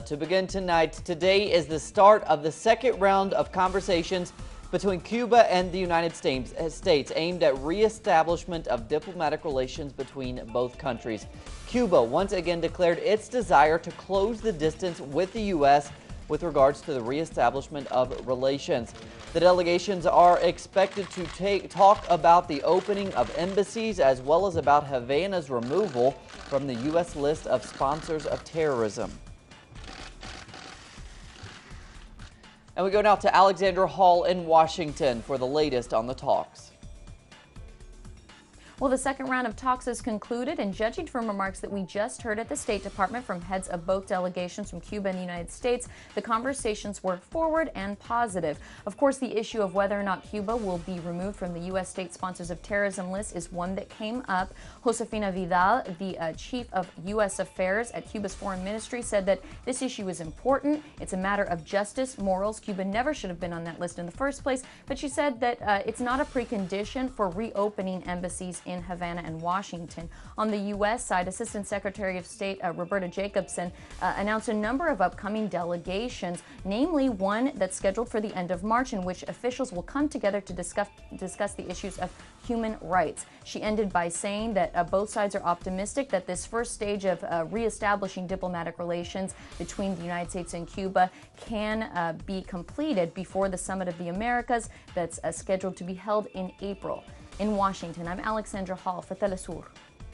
To begin tonight, today is the start of the second round of conversations between Cuba and the United States aimed at reestablishment of diplomatic relations between both countries. Cuba once again declared its desire to close the distance with the U.S. with regards to the reestablishment of relations. The delegations are expected to talk about the opening of embassies as well as about Havana's removal from the U.S. list of sponsors of terrorism. And we go now to Alexandra Hall in Washington for the latest on the talks. Well, the second round of talks is concluded, and judging from remarks that we just heard at the State Department from heads of both delegations from Cuba and the United States, the conversations were forward and positive. Of course, the issue of whether or not Cuba will be removed from the U.S. state sponsors of terrorism list is one that came up. Josefina Vidal, the chief of U.S. affairs at Cuba's foreign ministry, said that this issue is important. It's a matter of justice, morals. Cuba never should have been on that list in the first place, but she said that it's not a precondition for reopening embassies in Havana and Washington. On the U.S. side, Assistant Secretary of State Roberta Jacobson announced a number of upcoming delegations, namely one that's scheduled for the end of March, in which officials will come together to discuss the issues of human rights. She ended by saying that both sides are optimistic that this first stage of reestablishing diplomatic relations between the United States and Cuba can be completed before the Summit of the Americas that's scheduled to be held in April. In Washington, I'm Alexandra Hall for Telesur.